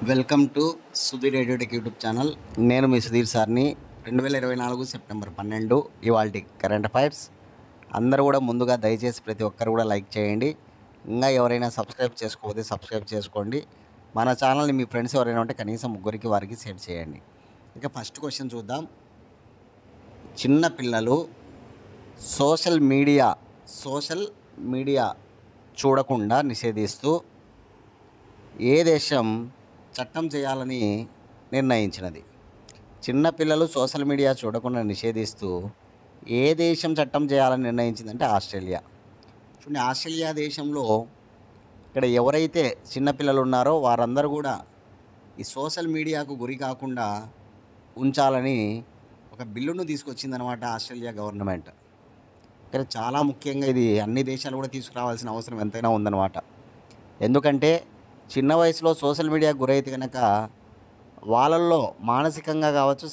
Welcome to Sudheer edutech YouTube channel. నేను మీ సుధీర్ సార్ని. 2024 September 12 ఇవాల్టి కరెంట్ అఫైర్స్. అందరూ కూడా ముందుగా దయచేసి ప్రతి ఒక్కరు కూడా లైక్ చేయండి. ఇంకా ఎవరైనా సబ్స్క్రైబ్ చేసుకోకపోతే సబ్స్క్రైబ్ చేసుకోండి. మన ఛానల్ని మీ ఫ్రెండ్స్ ఎవరైనా ఉంటే కనీసం ముగ్గురికి వారికి షేర్ చేయండి. ఇక ఫస్ట్ క్వశ్చన్ చూద్దాం. చిన్న పిల్లలు సోషల్ మీడియా చూడకుండా నిషేధిస్తూ ఏ దేశం చట్టం చేయాలని నిర్ణయించినది? చిన్నపిల్లలు సోషల్ మీడియా చూడకుండా నిషేధిస్తూ ఏ దేశం చట్టం చేయాలని నిర్ణయించిందంటే ఆస్ట్రేలియా. చూడండి, ఆస్ట్రేలియా దేశంలో ఇక్కడ ఎవరైతే చిన్నపిల్లలు ఉన్నారో వారందరూ కూడా ఈ సోషల్ మీడియాకు గురి కాకుండా ఉంచాలని ఒక బిల్లును తీసుకొచ్చిందనమాట ఆస్ట్రేలియా గవర్నమెంట్. ఇక్కడ చాలా ముఖ్యంగా ఇది అన్ని దేశాలు కూడా తీసుకురావాల్సిన అవసరం ఎంతైనా ఉందన్నమాట. ఎందుకంటే చిన్న వయసులో సోషల్ మీడియాకు గురైతే కనుక వాళ్ళల్లో మానసికంగా కావచ్చు,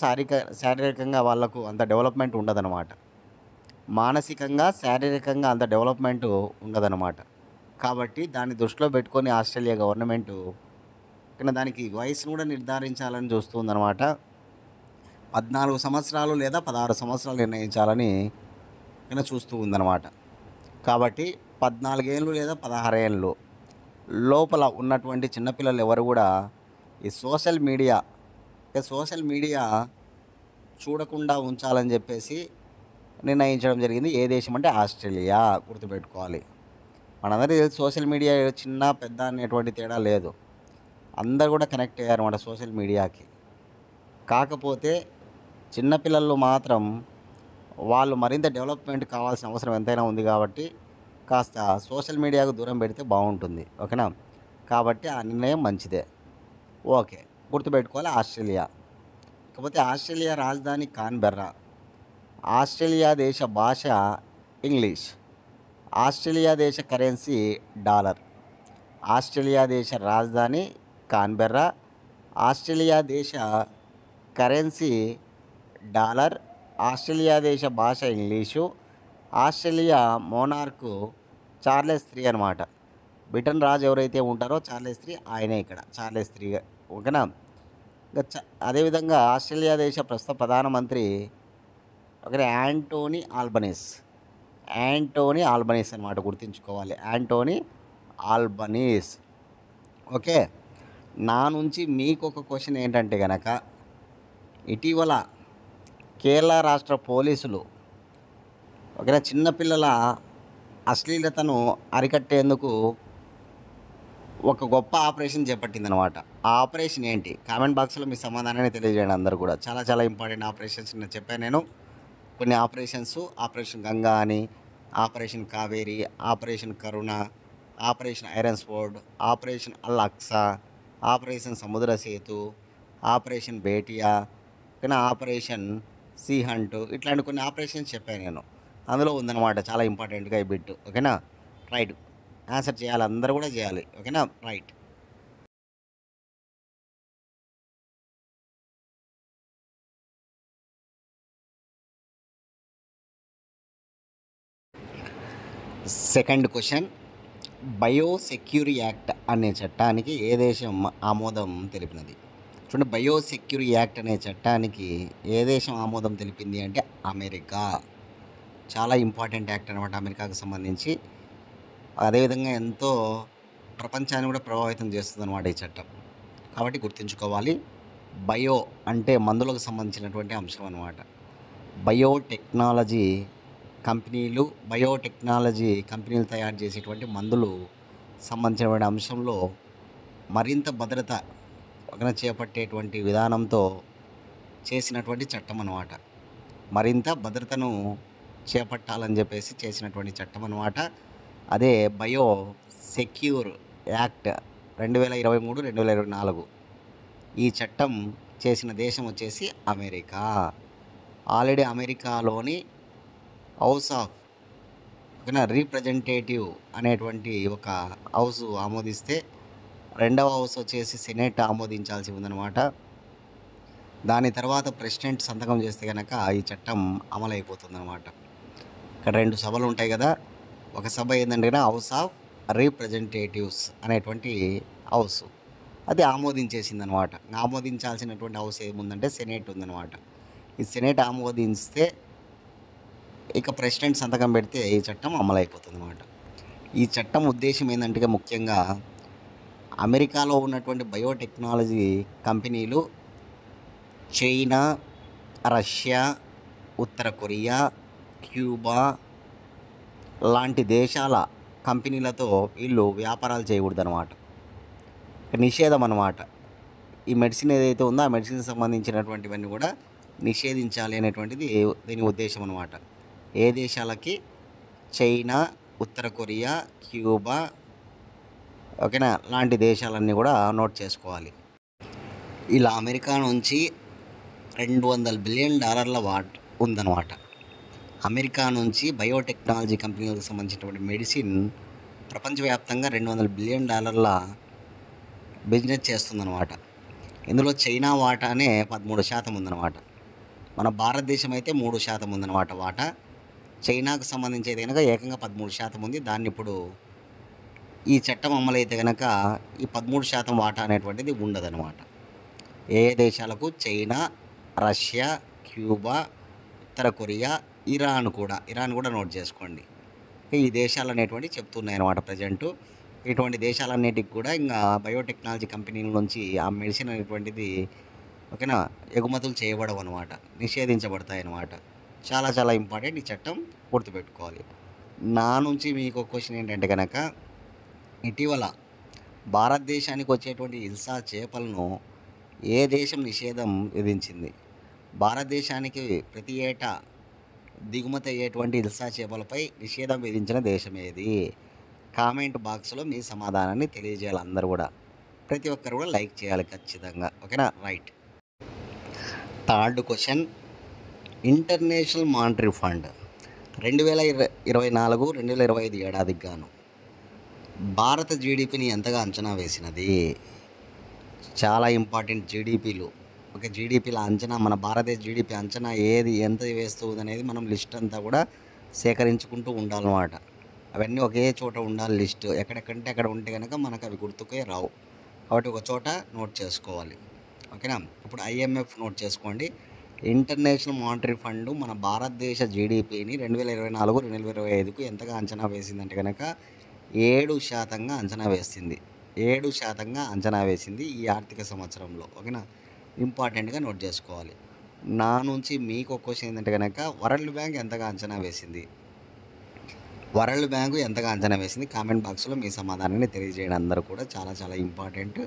శారీరకంగా వాళ్ళకు అంత డెవలప్మెంట్ ఉండదన్నమాట. శారీరకంగా అంత డెవలప్మెంట్ ఉండదన్నమాట. కాబట్టి దాన్ని దృష్టిలో పెట్టుకొని ఆస్ట్రేలియా గవర్నమెంటు ఇక్కడ దానికి వయసును కూడా నిర్ధారించాలని చూస్తుందన్నమాట. 14 సంవత్సరాలు లేదా 16 సంవత్సరాలు నిర్ణయించాలని ఇక్కడ చూస్తూ ఉందన్నమాట. కాబట్టి 14 ఏళ్ళు లేదా 16 ఏళ్ళు లోపల ఉన్నటువంటి చిన్నపిల్లలు ఎవరు కూడా ఈ సోషల్ మీడియా చూడకుండా ఉంచాలని చెప్పేసి నిర్ణయించడం జరిగింది. ఏ దేశం అంటే ఆస్ట్రేలియా. గుర్తుపెట్టుకోవాలి. మనందరికీ తెలిసి సోషల్ మీడియా చిన్న పెద్ద అనేటువంటి తేడా లేదు. అందరు కూడా కనెక్ట్ అయ్యారు అన్నమాట సోషల్ మీడియాకి. కాకపోతే చిన్నపిల్లలు మాత్రం వాళ్ళు మరింత డెవలప్మెంట్ కావాల్సిన అవసరం ఎంతైనా ఉంది కాబట్టి కాస్త సోషల్ మీడియాకు దూరం పెడితే బాగుంటుంది. ఓకేనా? కాబట్టి ఆ నిర్ణయం మంచిదే. ఓకే, గుర్తుపెట్టుకోవాలి ఆస్ట్రేలియా. కాకపోతే ఆస్ట్రేలియా రాజధాని కాన్బెర్రా. ఆస్ట్రేలియా దేశ భాష ఇంగ్లీష్. ఆస్ట్రేలియా దేశ కరెన్సీ డాలర్. ఆస్ట్రేలియా దేశ రాజధాని కాన్బెర్రా. ఆస్ట్రేలియా దేశ కరెన్సీ డాలర్. ఆస్ట్రేలియా దేశ భాష ఇంగ్లీషు. ఆస్ట్రేలియా మోనార్కు చార్లెస్ III అనమాట. బ్రిటన్ రాజు ఎవరైతే ఉంటారో చార్లెస్ III ఆయనే ఇక్కడ చార్లెస్ III. ఓకేనా? అదేవిధంగా ఆస్ట్రేలియా దేశ ప్రస్తుత ప్రధానమంత్రి ఓకే యాంటోనీ ఆల్బనీస్ అనమాట. గుర్తుంచుకోవాలి, యాంటోనీ ఆల్బనీస్. ఓకే, నా నుంచి మీకు ఒక క్వశ్చన్ ఏంటంటే కనుక, ఇటీవల కేరళ రాష్ట్ర పోలీసులు ఓకేనా చిన్నపిల్లల అశ్లీలతను అరికట్టేందుకు ఒక గొప్ప ఆపరేషన్ చేపట్టిందనమాట. ఆ ఆపరేషన్ ఏంటి? కామెంట్ బాక్స్లో మీ సమాధానాన్ని తెలియజేయండి. అందరూ కూడా చాలా చాలా ఇంపార్టెంట్ ఆపరేషన్స్ నేను చెప్పాను. నేను కొన్ని ఆపరేషన్ గంగా అని, ఆపరేషన్ కావేరి, ఆపరేషన్ కరుణ, ఆపరేషన్ ఐరన్ స్పోర్డ్, ఆపరేషన్ అల్ అక్సా, ఆపరేషన్ సముద్ర సేతు, ఆపరేషన్ బేటియా, ఓకేనా ఆపరేషన్ సీ హంట్, ఇట్లాంటి కొన్ని ఆపరేషన్స్ చెప్పాను నేను. అందులో ఉందన్నమాట చాలా ఇంపార్టెంట్గా ఈ బిట్. ఓకేనా? రైట్, ఆన్సర్ చేయాలి, అందరూ కూడా చేయాలి. ఓకేనా? రైట్. సెకండ్ క్వశ్చన్, బయోసెక్యూరీ యాక్ట్ అనే చట్టానికి ఏ దేశం ఆమోదం తెలిపినది? చూడండి, బయోసెక్యూరీ యాక్ట్ అనే చట్టానికి ఏ దేశం ఆమోదం తెలిపింది అంటే అమెరికా. చాలా ఇంపార్టెంట్ యాక్ట్ అనమాట అమెరికాకు సంబంధించి. అదేవిధంగా ఎంతో ప్రపంచాన్ని కూడా ప్రభావితం చేస్తుంది అనమాట ఈ చట్టం. కాబట్టి గుర్తుంచుకోవాలి. బయో అంటే మందులకు సంబంధించినటువంటి అంశం అనమాట. బయోటెక్నాలజీ కంపెనీలు తయారు చేసేటువంటి మందులు సంబంధించినటువంటి అంశంలో మరింత భద్రత చేపట్టేటువంటి విధానంతో చేసినటువంటి చట్టం అన్నమాట. మరింత భద్రతను చేపట్టాలని చెప్పేసి చేసినటువంటి చట్టం అన్నమాట. అదే బయో సెక్యూర్ యాక్ట్ 2023-2024. ఈ చట్టం చేసిన దేశం వచ్చేసి అమెరికా. ఆల్రెడీ అమెరికాలోని హౌస్ ఆఫ్ రీప్రజెంటేటివ్ అనేటువంటి ఒక హౌస్ ఆమోదిస్తే రెండవ హౌస్ వచ్చేసి సెనేట్ ఆమోదించాల్సి ఉందన్నమాట. దాని తర్వాత ప్రెసిడెంట్ సంతకం చేస్తే కనుక ఈ చట్టం అమలైపోతుందన్నమాట. ఇక్కడ 2 సభలు ఉంటాయి కదా. ఒక సభ ఏంటంటే హౌస్ ఆఫ్ రీప్రజెంటేటివ్స్ అనేటువంటి హౌస్. అది ఆమోదించేసిందనమాట. ఆమోదించాల్సినటువంటి హౌస్ ఏముందంటే సెనేట్ ఉందనమాట. ఈ సెనేట్ ఆమోదిస్తే ఇక ప్రెసిడెంట్ సంతకం పెడితే ఈ చట్టం అమలైపోతుందనమాట. ఈ చట్టం ఉద్దేశ్యం ఏందంటే ముఖ్యంగా అమెరికాలో ఉన్నటువంటి బయోటెక్నాలజీ కంపెనీలు చైనా, రష్యా, ఉత్తర కొరియా, క్యూబా లాంటి దేశాల కంపెనీలతో వీళ్ళు వ్యాపారాలు చేయకూడదనమాట. నిషేధం అనమాట. ఈ మెడిసిన్ ఏదైతే ఉందో ఆ మెడిసిన్కి సంబంధించినటువంటివన్నీ కూడా నిషేధించాలి అనేటువంటిది దీని ఉద్దేశం అనమాట. ఏ దేశాలకి? చైనా, ఉత్తర కొరియా, క్యూబా, ఓకేనా, లాంటి దేశాలన్నీ కూడా నోట్ చేసుకోవాలి. ఇలా అమెరికా నుంచి $200 బిలియన్ ఉందన్నమాట. అమెరికా నుంచి బయోటెక్నాలజీ కంపెనీలకు సంబంధించినటువంటి మెడిసిన్ ప్రపంచవ్యాప్తంగా $200 బిలియన్ బిజినెస్ చేస్తుందన్నమాట. ఇందులో చైనా వాటానే 13% ఉందన్నమాట. మన భారతదేశం అయితే 3% ఉందన్నమాట వాటా. చైనాకు సంబంధించి అయితే కనుక ఏకంగా 13% ఉంది. దాన్ని ఇప్పుడు ఈ చట్టం అమలైతే కనుక ఈ 13% వాటా అనేటువంటిది ఉండదన్నమాట. ఏ దేశాలకు? చైనా, రష్యా, క్యూబా, ఉత్తర కొరియా, ఇరాన్ కూడా నోట్ చేసుకోండి. ఈ దేశాలు అనేటువంటివి చెప్తున్నాయన్నమాట ప్రజెంటు. ఇటువంటి దేశాలన్నిటికి కూడా ఇంకా బయోటెక్నాలజీ కంపెనీల నుంచి ఆ మెడిసిన్ అనేటువంటిది ఓకేనా ఎగుమతులు చేయబడవు అనమాట, నిషేధించబడతాయి అన్నమాట. చాలా చాలా ఇంపార్టెంట్. ఈ చట్టం గుర్తుపెట్టుకోవాలి. నా నుంచి మీకు క్వశ్చన్ ఏంటంటే కనుక, ఇటీవల భారతదేశానికి వచ్చేటువంటి హిల్సా చేపలను ఏ దేశం నిషేధం విధించింది? భారతదేశానికి ప్రతి ఏటా దిగుమతి అయ్యేటువంటి హిల్సా చేపలపై నిషేధం విధించిన దేశం ఏది? కామెంట్ బాక్స్లో మీ సమాధానాన్ని తెలియజేయాలి. అందరూ కూడా, ప్రతి ఒక్కరు కూడా లైక్ చేయాలి ఖచ్చితంగా, ఓకేనా? Right. Third question, international monetary fund 2024-2025 ఏడాదికి గాను భారత జీడిపిని ఎంతగా అంచనా వేసినది? చాలా ఇంపార్టెంట్ జీడిపిలు. ఓకే, జీడిపిల అంచనా, మన భారతదేశ జీడిపి అంచనా ఏది ఎంత వేస్తుంది అనేది మనం లిస్ట్ అంతా కూడా సేకరించుకుంటూ ఉండాలన్నమాట. అవన్నీ ఒకే చోట ఉండాలి లిస్టు. ఎక్కడెక్కడంటే అక్కడ ఉంటే కనుక మనకు అవి గుర్తుకే రావు. కాబట్టి ఒక చోట నోట్ చేసుకోవాలి, ఓకేనా? ఇప్పుడు IMF నోట్ చేసుకోండి. ఇంటర్నేషనల్ మానిటరీ ఫండ్ మన భారతదేశ జీడిపిని 2024-2025కు ఎంతగా అంచనా వేసిందంటే కనుక 7% అంచనా వేసింది. 7% అంచనా వేసింది ఈ ఆర్థిక సంవత్సరంలో, ఓకేనా? ఇంపార్టెంట్గా నోట్ చేసుకోవాలి. నా నుంచి మీకు ఒక క్వశ్చన్ ఏంటంటే కనుక, వరల్డ్ బ్యాంక్ ఎంతగా అంచనా వేసింది? వరల్డ్ బ్యాంకు ఎంతగా అంచనా వేసింది? కామెంట్ బాక్స్లో మీ సమాధానాన్ని తెలియజేయడం అందరూ కూడా చాలా చాలా ఇంపార్టెంట్.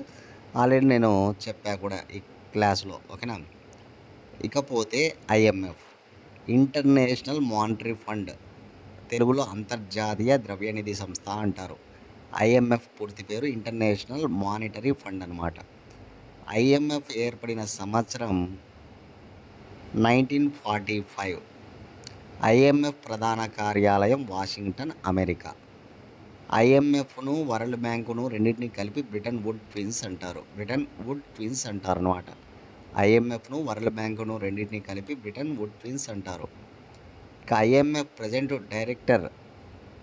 ఆల్రెడీ నేను చెప్పా కూడా ఈ క్లాస్లో, ఓకేనా? ఇకపోతే IMF, ఇంటర్నేషనల్ మానిటరీ ఫండ్, తెలుగులో అంతర్జాతీయ ద్రవ్యనిధి సంస్థ అంటారు. IMF పూర్తి పేరు ఇంటర్నేషనల్ మానిటరీ ఫండ్ అనమాట. IMF ఏర్పడిన సంవత్సరం 1945. IMF ప్రధాన కార్యాలయం వాషింగ్టన్, అమెరికా. IMFను వరల్డ్ బ్యాంకును రెండింటిని కలిపి బ్రిటన్ వుడ్ ట్విన్స్ అంటారు అనమాట. IMFను వరల్డ్ బ్యాంకును రెండింటిని కలిపి బ్రిటన్ వుడ్ ట్విన్స్ అంటారు. ఇక IMF ప్రజెంట్ డైరెక్టర్,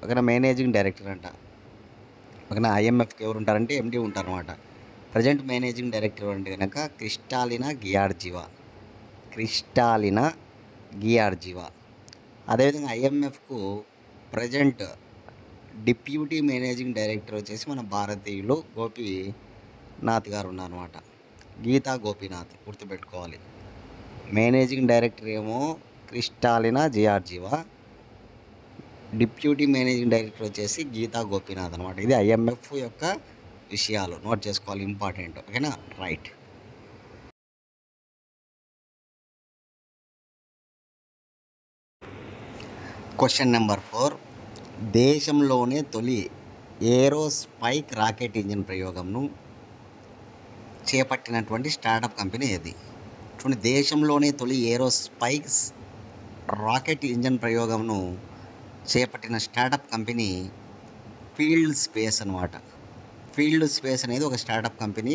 ఒక మేనేజింగ్ డైరెక్టర్ అంట. ఓకేనా? IMFకి ఎవరు ఉంటారంటే MD ఉంటారు అనమాట. ప్రజెంట్ మేనేజింగ్ డైరెక్టర్ అంటే కనుక క్రిస్టాలినా గియార్జివా. అదేవిధంగా IMFకు ప్రజెంట్ డిప్యూటీ మేనేజింగ్ డైరెక్టర్ వచ్చేసి మన భారతీయులు గోపీనాథ్ గారు ఉన్నారన్నమాట. గీతా గోపీనాథ్, గుర్తుపెట్టుకోవాలి. మేనేజింగ్ డైరెక్టర్ ఏమో క్రిస్టాలినా గియార్జివా, డిప్యూటీ మేనేజింగ్ డైరెక్టర్ వచ్చేసి గీతా గోపీనాథ్ అనమాట. ఇది IMF యొక్క విషయాలు, నోట్ చేసుకోవాలి, ఇంపార్టెంట్, ఓకేనా? రైట్. క్వశ్చన్ నెంబర్ 4, దేశంలోనే తొలి ఏరోస్పైక్ రాకెట్ ఇంజిన్ ప్రయోగంను చేపట్టినటువంటి స్టార్టప్ కంపెనీ ఏది? చూడండి, దేశంలోనే తొలి ఏరోస్పైక్స్ రాకెట్ ఇంజిన్ ప్రయోగంను చేపట్టిన స్టార్టప్ కంపెనీ ఫీల్డ్ స్పేస్ అనమాట. ఫీల్డ్ స్పేస్ అనేది ఒక స్టార్టప్ కంపెనీ,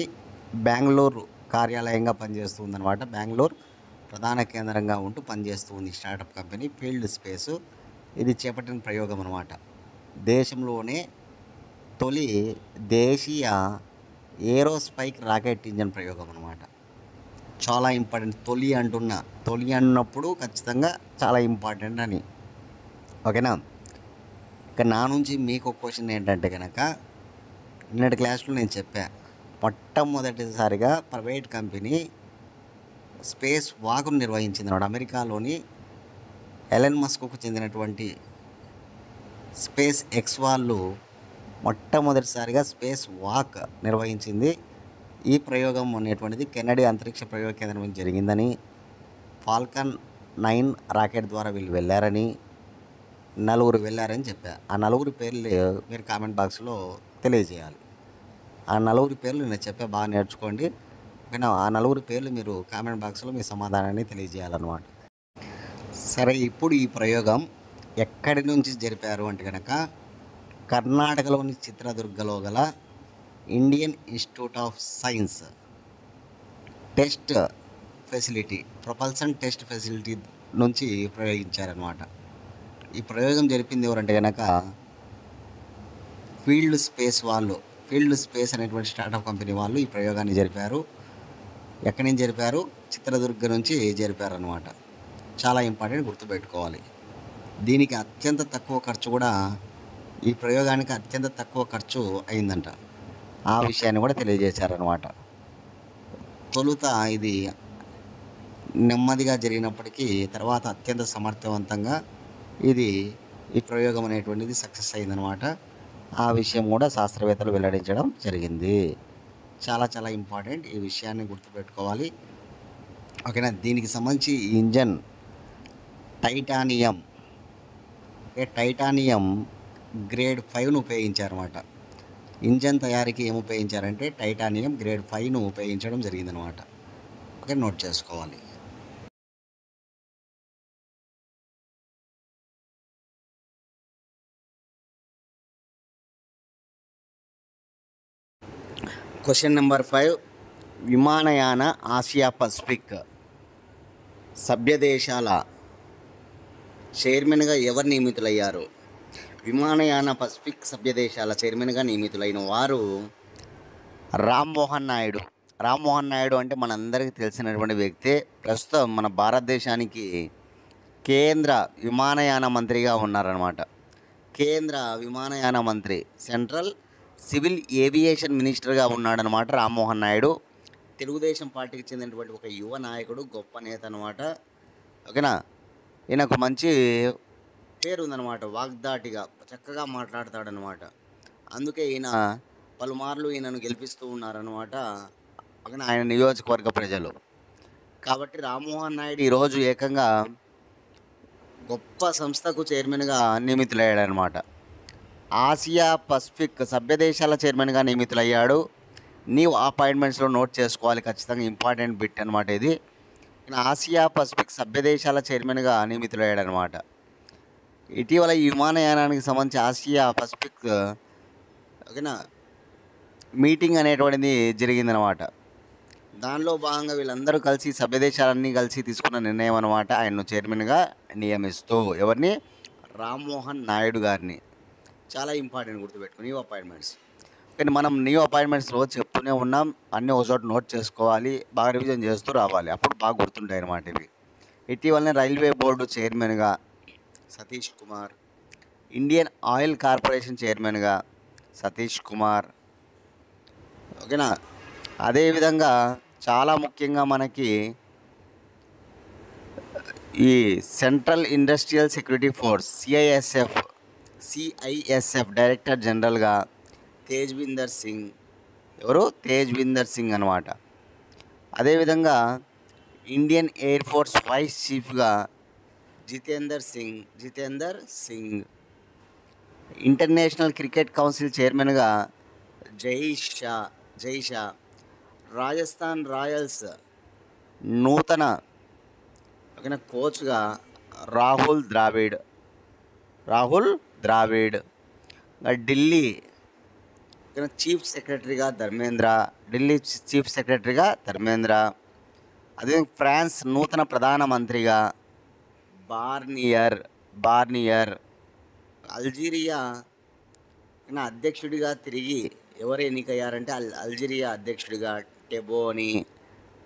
బెంగళూరు కార్యాలయంగా పనిచేస్తుందన్నమాట. బెంగళూరు ప్రధాన కేంద్రంగా ఉంటూ పనిచేస్తుంది స్టార్టప్ కంపెనీ ఫీల్డ్ స్పేసు. ఇది చేపట్టిన ప్రయోగం అనమాట. దేశంలోనే తొలి దేశీయ ఏరోస్పైక్ రాకెట్ ఇంజన్ ప్రయోగం అనమాట. చాలా ఇంపార్టెంట్. తొలి అన్నప్పుడు ఖచ్చితంగా చాలా ఇంపార్టెంట్ అని. ఓకేనా? ఇక నా నుంచి మీకు క్వశ్చన్ ఏంటంటే కనుక, నిన్నటి క్లాస్లో నేను చెప్పా, మొట్టమొదటిసారిగా ప్రైవేట్ కంపెనీ స్పేస్ వాక్ను నిర్వహించింది అన్నమాట. అమెరికాలోని ఎలన్ మస్క్కు చెందినటువంటి స్పేస్ ఎక్స్ వాళ్ళు మొట్టమొదటిసారిగా స్పేస్ వాక్ నిర్వహించింది. ఈ ప్రయోగం అనేటువంటిది కెనడీ అంతరిక్ష ప్రయోగ కేంద్రం నుంచి జరిగిందని, ఫాల్కన్ 9 రాకెట్ ద్వారా వీళ్ళు వెళ్ళారని, 4 వెళ్ళారని చెప్పా. ఆ 4 పేర్లు మీరు కామెంట్ బాక్స్లో తెలియజేయాలి. ఆ 4 పేర్లు నేను చెప్పా, బాగా నేర్చుకోండి. ఓకేనా? ఆ 4 పేర్లు మీరు కామెంట్ బాక్స్లో మీ సమాధానాన్ని తెలియజేయాలన్నమాట. సరే, ఇప్పుడు ఈ ప్రయోగం ఎక్కడి నుంచి జరిపారు అంటే కనుక, కర్ణాటకలోని చిత్రదుర్గలో గల Indian institute of science test facility, propulsion test facility నుంచి ప్రయోగించారనమాట. ఈ ప్రయోగం జరిపింది ఎవరంటే కనుక ఫీల్డ్ స్పేస్ అనేటువంటి స్టార్టప్ కంపెనీ వాళ్ళు ఈ ప్రయోగాన్ని జరిపారు. ఎక్కడి నుంచి జరిపారు? చిత్రదుర్గ నుంచి జరిపారనమాట. చాలా ఇంపార్టెంట్, గుర్తుపెట్టుకోవాలి. దీనికి అత్యంత తక్కువ ఖర్చు కూడా, ఈ ప్రయోగానికి అత్యంత తక్కువ ఖర్చు అయిందంట. ఆ విషయాన్ని కూడా తెలియజేశారనమాట. తొలుత ఇది నెమ్మదిగా జరిగినప్పటికీ తర్వాత అత్యంత సమర్థవంతంగా ఈ ప్రయోగం అనేటువంటిది సక్సెస్ అయిందనమాట. ఆ విషయం కూడా శాస్త్రవేత్తలు వెల్లడించడం జరిగింది. చాలా చాలా ఇంపార్టెంట్, ఈ విషయాన్ని గుర్తుపెట్టుకోవాలి. ఓకేనా? దీనికి సంబంధించి ఇంజన్ టైటానియం గ్రేడ్ 5ను ఉపయోగించారన్నమాట. ఇంజన్ తయారీకి ఏమి ఉపయోగించారంటే టైటానియం గ్రేడ్ 5ను ఉపయోగించడం జరిగిందనమాట. ఓకే, నోట్ చేసుకోవాలి. క్వశ్చన్ నెంబర్ 5, విమానయాన ఆసియా పసిఫిక్ సభ్య దేశాల చైర్మన్గా ఎవరు నియమితులయ్యారు? విమానయాన పసిఫిక్ సభ్య దేశాల చైర్మన్గా నియమితులైన వారు రామ్మోహన్ నాయుడు అంటే మనందరికీ తెలిసినటువంటి వ్యక్తే. ప్రస్తుతం మన భారతదేశానికి కేంద్ర విమానయాన మంత్రిగా ఉన్నారన్నమాట. కేంద్ర విమానయాన మంత్రి, సెంట్రల్ సివిల్ ఏవియేషన్ మినిస్టర్గా ఉన్నాడనమాట రామ్మోహన్ నాయుడు. తెలుగుదేశం పార్టీకి చెందినటువంటి ఒక యువ నాయకుడు, గొప్ప నేత అనమాట. ఓకేనా? ఈయనకు మంచి పేరు ఉందన్నమాట, వాగ్దాటిగా చక్కగా మాట్లాడతాడనమాట. అందుకే ఈయన పలుమార్లు ఈయనను గెలిపిస్తూ ఉన్నారనమాట. ఓకేనా? ఆయన నియోజకవర్గ ప్రజలు. కాబట్టి రామ్మోహన్ నాయుడు ఈరోజు ఏకంగా గొప్ప సంస్థకు చైర్మన్గా నియమితులయ్యాడనమాట. ఆసియా పసిఫిక్ సభ్య దేశాల చైర్మన్గా నియమితులయ్యాడు. నీవు అపాయింట్మెంట్స్లో నోట్ చేసుకోవాలి, ఖచ్చితంగా ఇంపార్టెంట్ బిట్ అనమాట ఇది. ఆసియా పసిఫిక్ సభ్య దేశాల చైర్మన్గా నియమితులయ్యాడనమాట. ఇటీవల ఈ విమానయానానికి సంబంధించి ఆసియా పసిఫిక్ ఓకేనా మీటింగ్ అనేటువంటిది జరిగిందనమాట. దానిలో భాగంగా వీళ్ళందరూ కలిసి, సభ్య దేశాలన్నీ కలిసి తీసుకున్న నిర్ణయం అనమాట, ఆయన్ను చైర్మన్గా నియమిస్తూ. ఎవరిని? రామ్మోహన్ నాయుడు గారిని. చాలా ఇంపార్టెంట్, గుర్తుపెట్టుకుని న్యూ అపాయింట్మెంట్స్. కానీ మనం న్యూ అపాయింట్మెంట్స్ రోజు చెప్తూనే ఉన్నాం, అన్నీ ఒకచోట నోట్ చేసుకోవాలి, బాగా రివిజన్ చేస్తూ రావాలి, అప్పుడు బాగా గుర్తుంటాయి అన్నమాట ఇవి. ఇటీవలనే రైల్వే బోర్డు చైర్మన్గా Satish Kumar, Indian oil corporation చైర్మన్గా సతీష్ కుమార్. ఓకేనా? అదేవిధంగా చాలా ముఖ్యంగా మనకి ఈ central industrial security force CISF director జనరల్గా తేజ్విందర్ సింగ్. ఎవరు? తేజ్విందర్ సింగ్ అనమాట. అదేవిధంగా ఇండియన్ ఎయిర్ ఫోర్స్ వైస్ చీఫ్గా Jitender Singh. International cricket council చైర్మన్గా జై షా. రాజస్థాన్ రాయల్స్ నూతన కోచ్గా రాహుల్ ద్రావిడ్. ఢిల్లీ చీఫ్ సెక్రటరీగా ధర్మేంద్ర. అదే ఫ్రాన్స్ నూతన ప్రధానమంత్రిగా బార్నియర్. అల్జీరియా అధ్యక్షుడిగా తిరిగి ఎవరు ఎన్నికయ్యారంటే అల్జీరియా అధ్యక్షుడిగా టెబోని.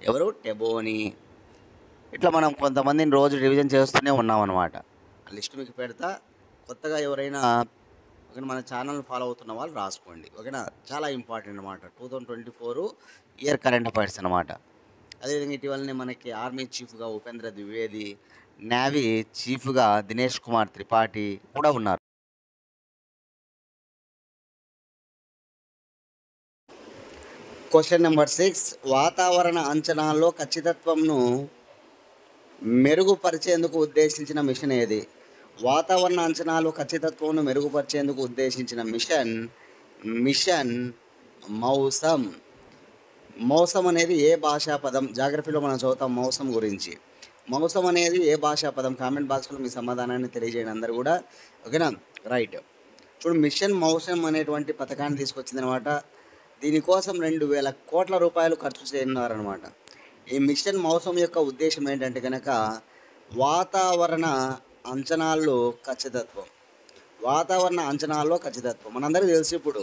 ఎవరు? టెబోని. ఇట్లా మనం కొంతమందిని రోజు రివిజన్ చేస్తూనే ఉన్నామన్నమాట. ఆ లిస్ట్ మీకు పెడతా. కొత్తగా ఎవరైనా ఓకేనా మన ఛానల్ని ఫాలో అవుతున్న వాళ్ళు రాసుకోండి. ఓకేనా, చాలా ఇంపార్టెంట్ అనమాట. 2024 ఇయర్ కరెంట్ అఫైర్స్ అనమాట. అదేవిధంగా ఇటీవలనే మనకి ఆర్మీ చీఫ్గా ఉపేంద్ర ద్వివేది, నేవీ చీఫ్గా దినేష్ కుమార్ త్రిపాఠి కూడా ఉన్నారు. క్వశ్చన్ నెంబర్ 6, వాతావరణ అంచనాల్లో ఖచ్చితత్వంను మెరుగుపరిచేందుకు ఉద్దేశించిన మిషన్ ఏది? వాతావరణ అంచనాలు ఖచ్చితత్వంను మెరుగుపరిచేందుకు ఉద్దేశించిన మిషన్ మౌసం. మౌసం అనేది ఏ భాషా పదం? జాగ్రఫీలో మనం చదువుతాం మౌసం గురించి. మౌసం అనేది ఏ భాషా పదం? కామెంట్ బాక్స్లో మీ సమాధానాన్ని తెలియజేయండి అందరు కూడా. ఓకేనా, రైట్. చూడు, మిషన్ మౌసం అనేటువంటి పథకాన్ని తీసుకొచ్చింది అనమాట. దీనికోసం 2000 కోట్ల రూపాయలు ఖర్చు చేయనున్నారనమాట. ఈ మిషన్ మౌసం యొక్క ఉద్దేశం ఏంటంటే కనుక వాతావరణ అంచనాల్లో ఖచ్చితత్వం. వాతావరణ అంచనాల్లో ఖచ్చితత్వం మనందరికీ తెలుసు. ఇప్పుడు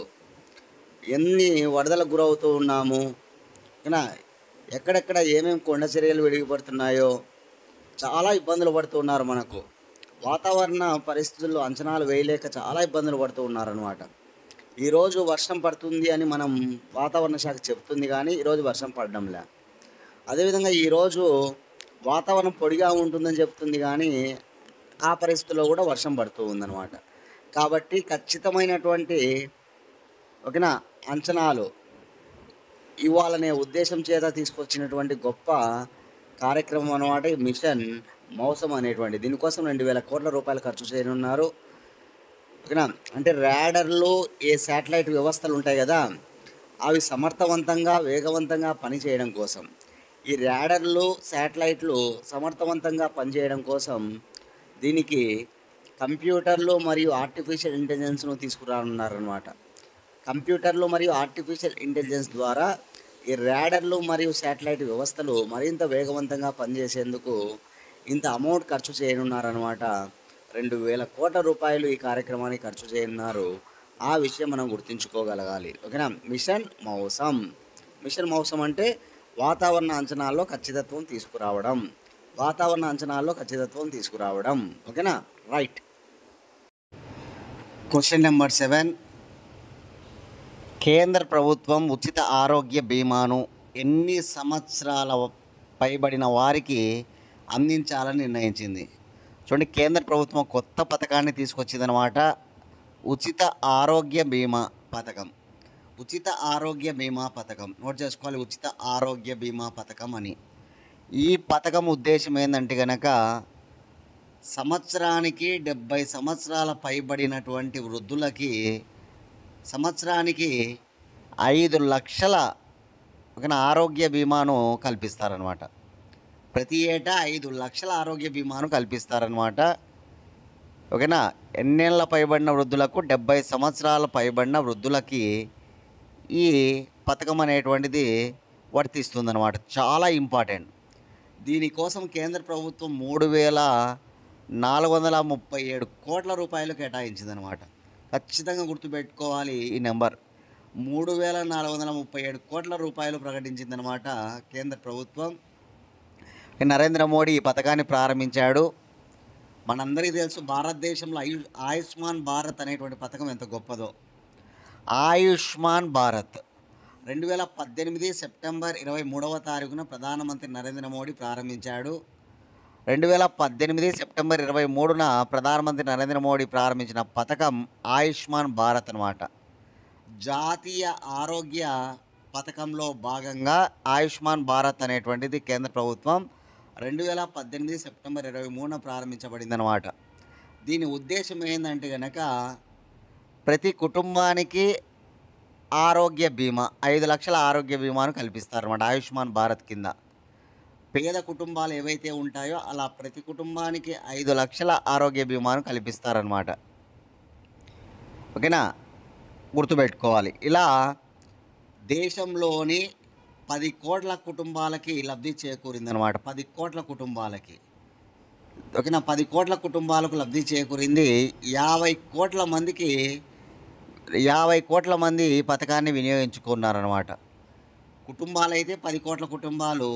ఎన్ని వరదలకు గురవుతూ ఉన్నాము, ఓకేనా, ఎక్కడెక్కడ ఏమేమి కొండ చర్యలు విడిగిపడుతున్నాయో చాలా ఇబ్బందులు పడుతూ ఉన్నారు. మనకు వాతావరణ పరిస్థితుల్లో అంచనాలు వేయలేక చాలా ఇబ్బందులు పడుతూ ఉన్నారనమాట. ఈరోజు వర్షం పడుతుంది అని మనం వాతావరణ శాఖ చెప్తుంది, కానీ ఈరోజు వర్షం పడడంలే. అదేవిధంగా ఈరోజు వాతావరణం పొడిగా ఉంటుందని చెప్తుంది, కానీ ఆ పరిస్థితుల్లో కూడా వర్షం పడుతూ ఉందన్నమాట. కాబట్టి ఖచ్చితమైనటువంటి ఓకేనా అంచనాలు ఇవ్వాలనే ఉద్దేశం చేత తీసుకొచ్చినటువంటి గొప్ప కార్యక్రమం అన్నమాట ఈ మిషన్ మౌసం అనేటువంటి. దీనికోసం 2000 కోట్ల రూపాయలు ఖర్చు చేయనున్నారు. ఓకేనా, అంటే ర్యాడర్లు, ఏ శాటిలైట్ వ్యవస్థలు ఉంటాయి కదా, అవి సమర్థవంతంగా వేగవంతంగా పనిచేయడం కోసం, ఈ ర్యాడర్లు శాటిలైట్లు సమర్థవంతంగా పనిచేయడం కోసం దీనికి కంప్యూటర్లు మరియు ఆర్టిఫిషియల్ ఇంటెలిజెన్స్ను తీసుకురానున్నారన్నమాట. కంప్యూటర్లు మరియు ఆర్టిఫిషియల్ ఇంటెలిజెన్స్ ద్వారా ఈ ర్యాడర్లు మరియు శాటిలైట్ వ్యవస్థలు మరింత వేగవంతంగా పనిచేసేందుకు ఇంత అమౌంట్ ఖర్చు చేయనున్నారనమాట. 2000 కోట్ల రూపాయలు ఈ కార్యక్రమానికి ఖర్చు చేయనున్నారు. ఆ విషయం మనం గుర్తుంచుకోగలగాలి. ఓకేనా, మిషన్ మౌసం. మిషన్ మౌసం అంటే వాతావరణ అంచనాల్లో ఖచ్చితత్వం తీసుకురావడం. వాతావరణ అంచనాల్లో ఖచ్చితత్వం తీసుకురావడం. ఓకేనా, రైట్. క్వశ్చన్ నెంబర్ 7, కేంద్ర ప్రభుత్వం ఉచిత ఆరోగ్య బీమాను ఎన్ని సంవత్సరాల పైబడిన వారికి అందించాలని నిర్ణయించింది? చూడండి, కేంద్ర ప్రభుత్వం కొత్త పథకాన్ని తీసుకొచ్చిందనమాట. ఉచిత ఆరోగ్య బీమా పథకం. ఉచిత ఆరోగ్య బీమా పథకం నోట్ చేసుకోవాలి. ఉచిత ఆరోగ్య బీమా పథకం అని. ఈ పథకం ఉద్దేశం ఏంటంటే కనుక సంవత్సరానికి 70 సంవత్సరాల పైబడినటువంటి వృద్ధులకి సంవత్సరానికి 5 లక్షల ఒక ఆరోగ్య బీమాను కల్పిస్తారనమాట. ప్రతి ఏటా 5 లక్షల ఆరోగ్య బీమాను కల్పిస్తారనమాట. ఓకేనా, ఎన్నేళ్ళ పైబడిన వృద్ధులకు, 70 సంవత్సరాల పైబడిన వృద్ధులకి ఈ పథకం అనేటువంటిది వర్తిస్తుందన్నమాట. చాలా ఇంపార్టెంట్. దీనికోసం కేంద్ర ప్రభుత్వం 3437 కోట్ల రూపాయలు కేటాయించిందనమాట. ఖచ్చితంగా గుర్తుపెట్టుకోవాలి ఈ నెంబర్. 3437 కోట్ల రూపాయలు ప్రకటించిందనమాట కేంద్ర ప్రభుత్వం. నరేంద్ర మోడీ ఈ పథకాన్ని ప్రారంభించాడు. మనందరికీ తెలుసు భారతదేశంలో ఆయుష్మాన్ భారత్ అనేటువంటి పథకం ఎంత గొప్పదో. ఆయుష్మాన్ భారత్ 2018 సెప్టెంబర్ 23వ తారీఖున ప్రధానమంత్రి నరేంద్ర మోడీ ప్రారంభించాడు. 2018 సెప్టెంబర్ 23న ప్రధానమంత్రి నరేంద్ర మోడీ ప్రారంభించిన పథకం ఆయుష్మాన్ భారత్ అన్నమాట. జాతీయ ఆరోగ్య పథకంలో భాగంగా ఆయుష్మాన్ భారత్ అనేటువంటిది కేంద్ర ప్రభుత్వం 2018 సెప్టెంబర్ 23న ప్రారంభించబడిందనమాట. దీని ఉద్దేశం ఏంటంటే కనుక ప్రతి కుటుంబానికి ఆరోగ్య బీమా 5 లక్షల ఆరోగ్య బీమాను కల్పిస్తారన్నమాట ఆయుష్మాన్ భారత్ కింద. పేద కుటుంబాలు ఏవైతే ఉంటాయో అలా ప్రతి కుటుంబానికి 5 లక్షల ఆరోగ్య బీమాను కల్పిస్తారన్నమాట. ఓకేనా, గుర్తుపెట్టుకోవాలి. ఇలా దేశంలోని 10 కోట్ల కుటుంబాలకి లబ్ధి చేకూరిందనమాట. 10 కోట్ల కుటుంబాలకి. ఓకేనా, 10 కోట్ల కుటుంబాలకు లబ్ధి చేకూరింది. 50 కోట్ల మందికి 50 కోట్ల మంది ఈ పథకాన్ని వినియోగించుకున్నారనమాట. కుటుంబాలైతే 10 కోట్ల కుటుంబాలు,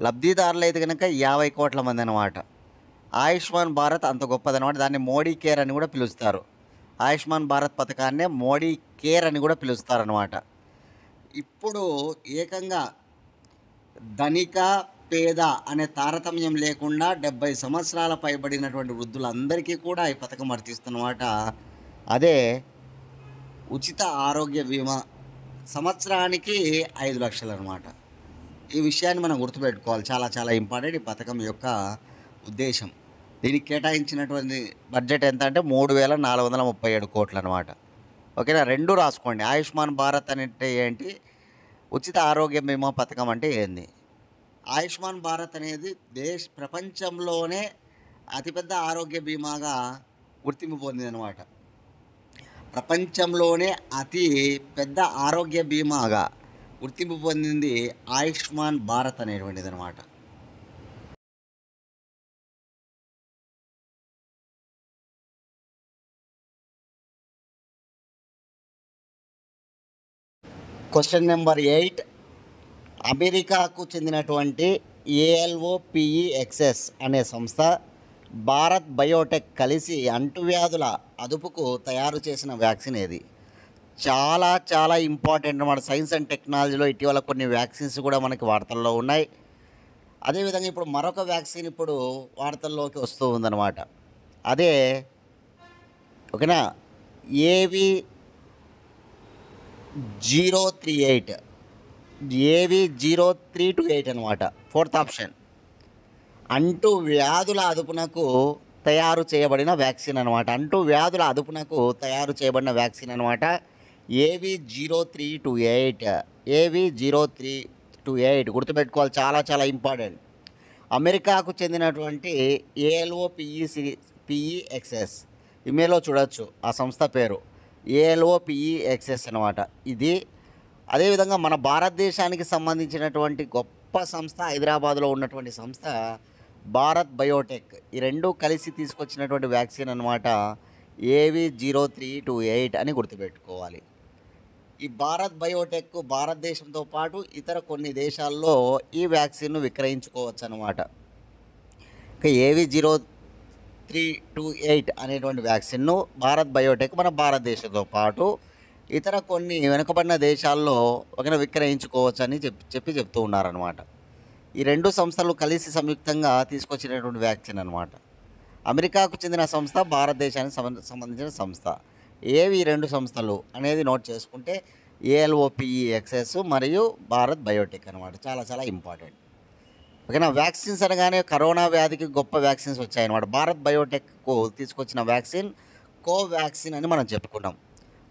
లబ్ధిదారులు అయితే కనుక 50 కోట్ల మంది అనమాట. ఆయుష్మాన్ భారత్ అంత గొప్పదనమాట. దాన్ని మోడీ కేర్ అని కూడా పిలుస్తారు. ఆయుష్మాన్ భారత్ పథకాన్నే మోడీ కేర్ అని కూడా పిలుస్తారనమాట. ఇప్పుడు ఏకంగా ధనిక పేద అనే తారతమ్యం లేకుండా 70 సంవత్సరాల పైబడినటువంటి వృద్ధులందరికీ కూడా ఈ పథకం వర్తిస్తున్నమాట. అదే ఉచిత ఆరోగ్య బీమా, సంవత్సరానికి 5 లక్షలు అనమాట. ఈ విషయాన్ని మనం గుర్తుపెట్టుకోవాలి. చాలా చాలా ఇంపార్టెంట్ ఈ పథకం యొక్క ఉద్దేశం. దీనికి కేటాయించినటువంటి బడ్జెట్ ఎంత అంటే 3,437 కోట్లు అనమాట. ఓకేనా, రెండు రాసుకోండి. ఆయుష్మాన్ భారత్ అంటే ఏంటి, ఉచిత ఆరోగ్య బీమా పథకం అంటే ఏంది. ఆయుష్మాన్ భారత్ అనేది ప్రపంచంలోనే అతిపెద్ద ఆరోగ్య బీమాగా గుర్తింపు పొందిందనమాట. ప్రపంచంలోనే అతి పెద్ద ఆరోగ్య బీమాగా గుర్తింపు పొందింది ఆయుష్మాన్ భారత్ అనేటువంటిది అనమాట. Question number 8. అమెరికాకు చెందినటువంటి ALOPEXS అనే సంస్థ భారత్ బయోటెక్ కలిసి అంటువ్యాధుల అదుపుకు తయారు చేసిన వ్యాక్సిన్ ఏది? చాలా చాలా ఇంపార్టెంట్ అన్నమాట. సైన్స్ అండ్ టెక్నాలజీలో ఇటీవల కొన్ని వ్యాక్సిన్స్ కూడా మనకి వార్తల్లో ఉన్నాయి. అదేవిధంగా ఇప్పుడు మరొక వ్యాక్సిన్ ఇప్పుడు వార్తల్లోకి వస్తూ ఉందన్నమాట. అదే ఓకేనా, AV038 AV038 అనమాట. 4th option. అంటు వ్యాధుల అదుపునకు తయారు చేయబడిన వ్యాక్సిన్ అనమాట. అంటు వ్యాధుల అదుపునకు తయారు చేయబడిన వ్యాక్సిన్ అనమాట. AV038 AV038 గుర్తుపెట్టుకోవాలి, చాలా చాలా ఇంపార్టెంట్. అమెరికాకు చెందినటువంటి ALOPEXS ఇమెయిల్లో చూడొచ్చు ఆ సంస్థ పేరు ALOPEXS అనమాట. ఇది అదేవిధంగా మన భారతదేశానికి సంబంధించినటువంటి గొప్ప సంస్థ, హైదరాబాద్లో ఉన్నటువంటి సంస్థ భారత్ బయోటెక్. ఈ రెండు కలిసి తీసుకొచ్చినటువంటి వ్యాక్సిన్ అనమాట AV038 అని గుర్తుపెట్టుకోవాలి. ఈ భారత్ బయోటెక్ భారతదేశంతో పాటు ఇతర కొన్ని దేశాల్లో ఈ వ్యాక్సిన్ను విక్రయించుకోవచ్చు అనమాట. ఇక AV038 అనేటువంటి వ్యాక్సిన్ను భారత్ బయోటెక్ మన భారతదేశంతో పాటు ఇతర కొన్ని వెనుకబడిన దేశాల్లో ఒక విక్రయించుకోవచ్చు అని చెప్తూ ఉన్నారనమాట. ఈ రెండు సంస్థలు కలిసి సంయుక్తంగా తీసుకొచ్చినటువంటి వ్యాక్సిన్ అనమాట. అమెరికాకు చెందిన సంస్థ, భారతదేశానికి సంబంధించిన సంస్థ. ఏవి రెండు సంస్థలు అనేది నోట్ చేసుకుంటే ALOPEXS మరియు భారత్ బయోటెక్ అనమాట. చాలా చాలా ఇంపార్టెంట్. ఓకేనా, వ్యాక్సిన్స్ అనగానే కరోనా వ్యాధికి గొప్ప వ్యాక్సిన్స్ వచ్చాయన్నమాట. భారత్ బయోటెక్కు తీసుకొచ్చిన వ్యాక్సిన్ కోవాక్సిన్ అని మనం చెప్పుకున్నాం.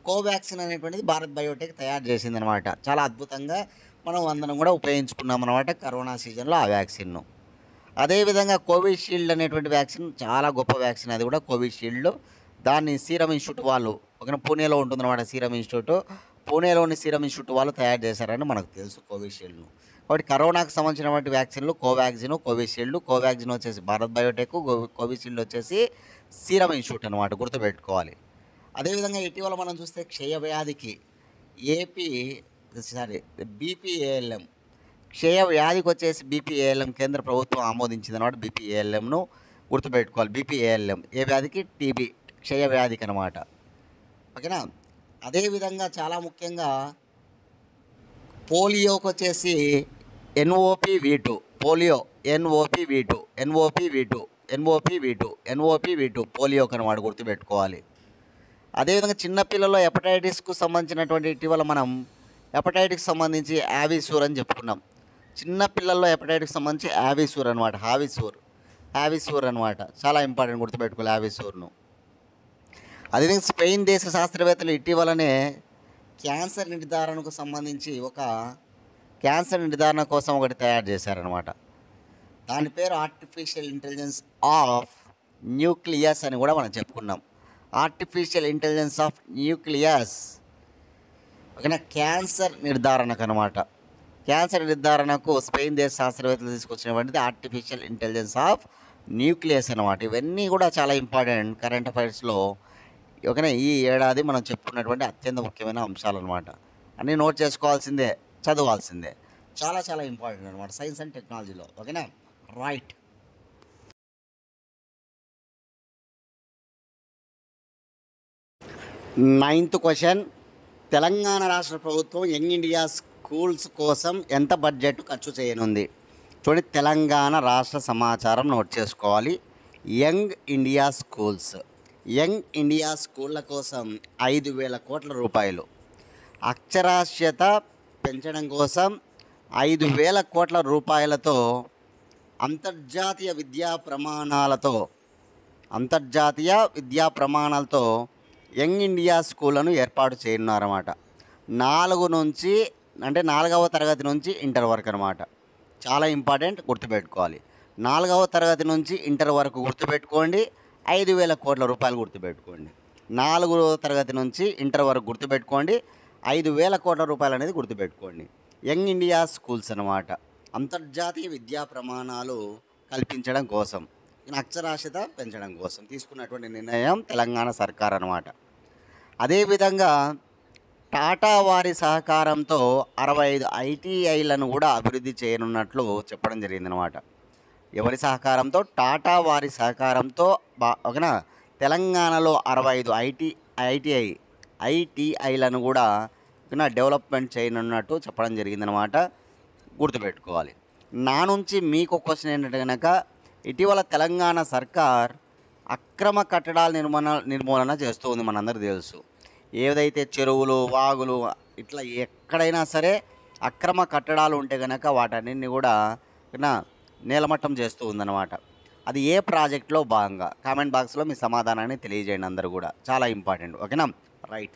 కోవాక్సిన్ అనేటువంటిది భారత్ బయోటెక్ తయారు చేసిందనమాట. చాలా అద్భుతంగా మనం అందరం కూడా ఉపయోగించుకున్నాం అనమాట కరోనా సీజన్లో ఆ వ్యాక్సిన్ను. అదేవిధంగా కోవిషీల్డ్ అనేటువంటి వ్యాక్సిన్ చాలా గొప్ప వ్యాక్సిన్. అది కూడా కోవిషీల్డ్. దాన్ని సీరం ఇన్స్టిట్యూట్ వాళ్ళు, ఒక పూణేలో ఉంటుందన్నమాట సీరం ఇన్స్టిట్యూట్. పూణేలోని సీరం ఇన్స్టిట్యూట్ వాళ్ళు తయారు చేశారని మనకు తెలుసు కోవిషీల్డ్ను. కాబట్టి కరోనాకు సంబంధించినటువంటి వ్యాక్సిన్లు కోవాక్సిన్, కోవిషీల్డ్. కోవాక్సిన్ వచ్చేసి భారత్ బయోటెక్, కోవిషీల్డ్ వచ్చేసి సీరం ఇన్స్టిట్యూట్ అనమాట, గుర్తుపెట్టుకోవాలి. అదేవిధంగా ఇటీవల మనం చూస్తే క్షయవ్యాధికి BPALM, క్షయవ్యాధికి వచ్చేసి BPALM కేంద్ర ప్రభుత్వం ఆమోదించింది అనమాట. BPALMను గుర్తుపెట్టుకోవాలి. BPALM ఏ వ్యాధికి? టీబీ, క్షయవ్యాధికి అనమాట. ఓకేనా. అదేవిధంగా చాలా ముఖ్యంగా పోలియోకి వచ్చేసి NOPV2, పోలియో NOPV2 పోలియోకి అనమాట, గుర్తుపెట్టుకోవాలి. అదేవిధంగా చిన్నపిల్లల్లో హెపటైటిస్కు సంబంధించినటువంటి ఇటీవల మనం హెపటైటిస్కి సంబంధించి యావిసూర్ అని చెప్పుకున్నాం. చిన్నపిల్లల్లో హెపటైటిస్కి సంబంధించి యావిసూర్ అనమాట, హ్యావిసూర్ అనమాట. చాలా ఇంపార్టెంట్, గుర్తుపెట్టుకోవాలి యావిసూర్ను. అదేవిధంగా స్పెయిన్ దేశ శాస్త్రవేత్తలు ఇటీవలనే క్యాన్సర్ నిర్ధారణకు సంబంధించి క్యాన్సర్ నిర్ధారణ కోసం ఒకటి తయారు చేశారనమాట. దాని పేరు ఆర్టిఫిషియల్ ఇంటెలిజెన్స్ ఆఫ్ న్యూక్లియస్ అని కూడా మనం చెప్పుకున్నాం. Artificial intelligence of nucleus. ఓకేనా, క్యాన్సర్ నిర్ధారణకు అనమాట. క్యాన్సర్ నిర్ధారణకు స్పెయిన్ దేశ శాస్త్రవేత్తలు తీసుకొచ్చినటువంటిది ఆర్టిఫిషియల్ ఇంటెలిజెన్స్ ఆఫ్ న్యూక్లియస్ అనమాట. ఇవన్నీ కూడా చాలా ఇంపార్టెంట్ కరెంట్ అఫైర్స్లో. ఓకేనా, ఈ ఏడాది మనం చెప్పుకున్నటువంటి అత్యంత ముఖ్యమైన అంశాలు అనమాట. అన్నీ నోట్ చేసుకోవాల్సిందే, చదవాల్సిందే. చాలా చాలా ఇంపార్టెంట్ అనమాట సైన్స్ అండ్ టెక్నాలజీలో. ఓకేనా, రైట్. నైన్త్ క్వశ్చన్, తెలంగాణ రాష్ట్ర ప్రభుత్వం యంగ్ ఇండియా స్కూల్స్ కోసం ఎంత బడ్జెట్ ఖర్చు చేయనుంది? చూడండి, తెలంగాణ రాష్ట్ర సమాచారం నోట్ చేసుకోవాలి. Young India schools, young India స్కూళ్ళ కోసం 5,000 కోట్ల రూపాయలు. అక్షరాస్యత పెంచడం కోసం 5,000 కోట్ల రూపాయలతో అంతర్జాతీయ విద్యా ప్రమాణాలతో యంగ్ ఇండియా స్కూళ్ళను ఏర్పాటు చేయనున్నారన్నమాట. 4వ తరగతి నుంచి ఇంటర్ వరకు అనమాట. చాలా ఇంపార్టెంట్, గుర్తుపెట్టుకోవాలి. 4వ తరగతి నుంచి ఇంటర్ వరకు గుర్తుపెట్టుకోండి. 5,000 కోట్ల రూపాయలు గుర్తుపెట్టుకోండి. 4వ తరగతి నుంచి ఇంటర్ వరకు గుర్తుపెట్టుకోండి. 5,000 కోట్ల రూపాయలు అనేది గుర్తుపెట్టుకోండి. యంగ్ ఇండియా స్కూల్స్ అనమాట. అంతర్జాతీయ విద్యా ప్రమాణాలు కల్పించడం కోసం, అక్షరాస్యత పెంచడం కోసం తీసుకున్నటువంటి నిర్ణయం తెలంగాణ సర్కార్ అనమాట. అదేవిధంగా టాటా వారి సహకారంతో 65 ఐటీఐలను కూడా అభివృద్ధి చేయనున్నట్లు చెప్పడం జరిగిందనమాట. ఎవరి సహకారంతో? టాటా వారి సహకారంతో ఓకేనా, తెలంగాణలో 65 ఐటీఐలను కూడా డెవలప్మెంట్ చేయనున్నట్టు చెప్పడం జరిగిందనమాట. గుర్తుపెట్టుకోవాలి. నా నుంచి మీకు క్వశ్చన్ ఏంటంటే కనుక, ఇటీవల తెలంగాణ సర్కార్ అక్రమ కట్టడాల నిర్మూలన చేస్తూ ఉంది. మనందరికీ తెలుసు. ఏదైతే చెరువులు, వాగులు ఇట్లా ఎక్కడైనా సరే అక్రమ కట్టడాలు ఉంటే కనుక వాటన్నింటినీ కూడా నేలమట్టం చేస్తూ ఉందన్నమాట. అది ఏ ప్రాజెక్ట్లో భాగంగా? కామెంట్ బాక్స్లో మీ సమాధానాన్ని తెలియజేయండి అందరూ కూడా. చాలా ఇంపార్టెంట్. ఓకేనా, రైట్.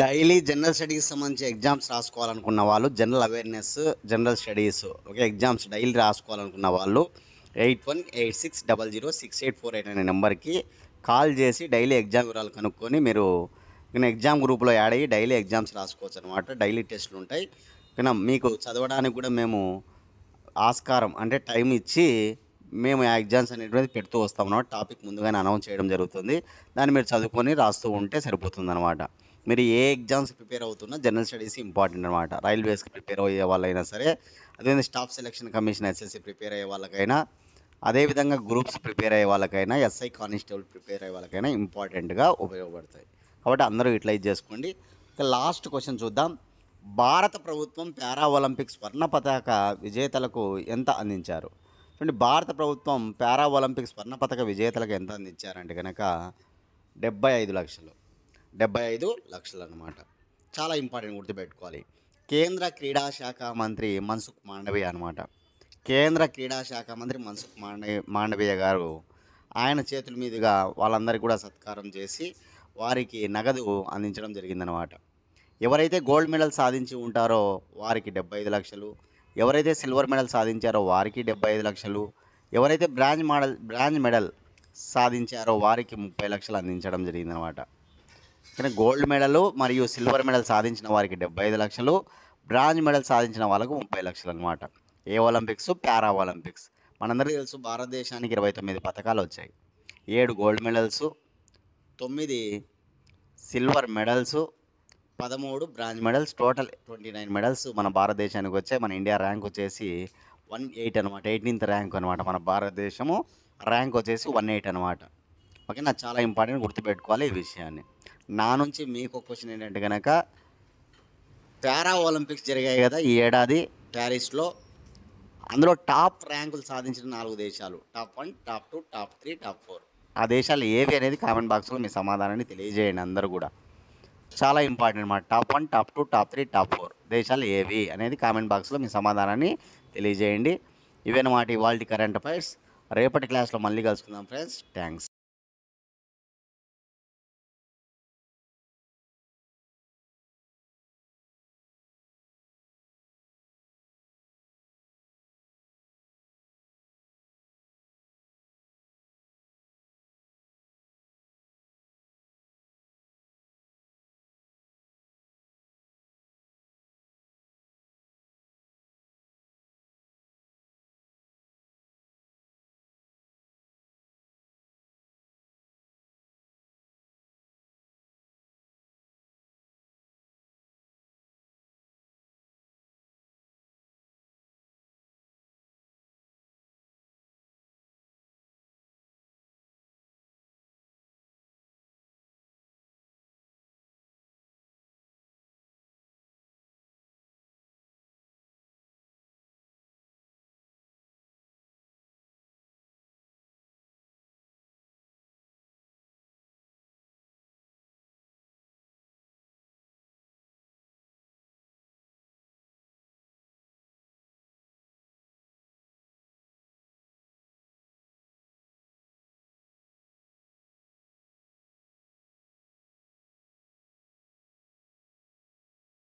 డైలీ జనరల్ స్టడీస్ సంబంధించి ఎగ్జామ్స్ రాసుకోవాలనుకున్న వాళ్ళు, general awareness, general studies exams daily రాసుకోవాలనుకున్న వాళ్ళు 8186006848 అనే నెంబర్కి కాల్ చేసి డైలీ ఎగ్జామ్ వివరాలు కనుక్కొని మీరు ఎగ్జామ్ గ్రూప్లో యాడ్ అయ్యి డైలీ ఎగ్జామ్స్ రాసుకోవచ్చు అనమాట. డైలీ టెస్టులు ఉంటాయి. మీకు చదవడానికి కూడా మేము ఆస్కారం అంటే టైం ఇచ్చి మేము ఆ ఎగ్జామ్స్ అనేటువంటిది పెడుతూ వస్తాం అన్నమాట. టాపిక్ ముందుగానే అనౌన్స్ చేయడం జరుగుతుంది. దాన్ని మీరు చదువుకొని రాస్తూ ఉంటే సరిపోతుంది అనమాట. మీరు ఏ ఎగ్జామ్స్ ప్రిపేర్ అవుతున్నా జనరల్ స్టడీస్ ఇంపార్టెంట్ అనమాట. రైల్వేస్కి ప్రిపేర్ అయ్యే వాళ్ళైనా సరే, అదేవిధంగా staff selection commission SSC prepare అయ్యే వాళ్ళకైనా, అదేవిధంగా గ్రూప్స్ ప్రిపేర్ అయ్యే వాళ్ళకైనా, ఎస్ఐ కానిస్టేబుల్ ప్రిపేర్ అయ్యే వాళ్ళకైనా ఇంపార్టెంట్గా ఉపయోగపడతాయి. కాబట్టి అందరూ యూటిలైజ్ చేసుకోండి. ఇక లాస్ట్ క్వశ్చన్ చూద్దాం. భారత ప్రభుత్వం పారా ఒలింపిక్స్ స్వర్ణ పతాక విజేతలకు ఎంత అందించారు? చూడండి, భారత ప్రభుత్వం పారా ఒలింపిక్స్ స్వర్ణ పతాక విజేతలకు ఎంత అందించారంటే కనుక 75 లక్షలు అన్నమాట. చాలా ఇంపార్టెంట్, గుర్తుపెట్టుకోవాలి. కేంద్ర క్రీడా శాఖ మంత్రి మన్సుఖ్ మాండవీయ అనమాట. కేంద్ర క్రీడా శాఖ మంత్రి మన్సుఖ్ మాండవీయ గారు ఆయన చేతుల మీదుగా వాళ్ళందరికీ కూడా సత్కారం చేసి వారికి నగదు అందించడం జరిగిందనమాట. ఎవరైతే గోల్డ్ మెడల్ సాధించి ఉంటారో వారికి 75 లక్షలు, ఎవరైతే సిల్వర్ మెడల్ సాధించారో వారికి 75 లక్షలు, ఎవరైతే బ్రాంజ్ మెడల్ సాధించారో వారికి 30 లక్షలు అందించడం జరిగిందనమాట. కానీ గోల్డ్ మెడల్ మరియు సిల్వర్ మెడల్ సాధించిన వారికి 75 లక్షలు, బ్రాంజ్ మెడల్ సాధించిన వాళ్ళకు 30 లక్షలు అనమాట. ఏ ఒలింపిక్స్? పారా ఒలింపిక్స్. మనందరికీ తెలుసు భారతదేశానికి 29 పథకాలు వచ్చాయి. 7 gold medals, 9 silver medals, 13 bronze medals, total 29 medals మన భారతదేశానికి వచ్చాయి. మన ఇండియా ర్యాంక్ వచ్చేసి 18 అనమాట. 18th ర్యాంక్ అనమాట. మన భారతదేశము ర్యాంక్ వచ్చేసి 18 అనమాట. ఓకే, నాకు చాలా ఇంపార్టెంట్, గుర్తుపెట్టుకోవాలి ఈ విషయాన్ని. నా నుంచి మీకు క్వశ్చన్ ఏంటంటే కనుక, పారా ఒలింపిక్స్ జరిగాయి కదా ఈ ఏడాది ప్యారిస్లో, అందులో టాప్ ర్యాంకులు సాధించిన 4 దేశాలు, టాప్ 1, టాప్ 2, టాప్ 3, టాప్ 4. ఆ దేశాలు ఏవి అనేది కామెంట్ బాక్స్లో మీ సమాధానాన్ని తెలియజేయండి అందరూ కూడా. చాలా ఇంపార్టెంట్ అన్నమాట. టాప్ 1, టాప్ 2, టాప్ 3, టాప్ 4 దేశాలు ఏవి అనేది కామెంట్ బాక్స్లో మీ సమాధానాన్ని తెలియజేయండి. ఇవేనమాట ఇవాల్టి కరెంట్ అఫైర్స్. రేపటి క్లాస్లో మళ్ళీ కలుసుకుందాం ఫ్రెండ్స్. థ్యాంక్స్.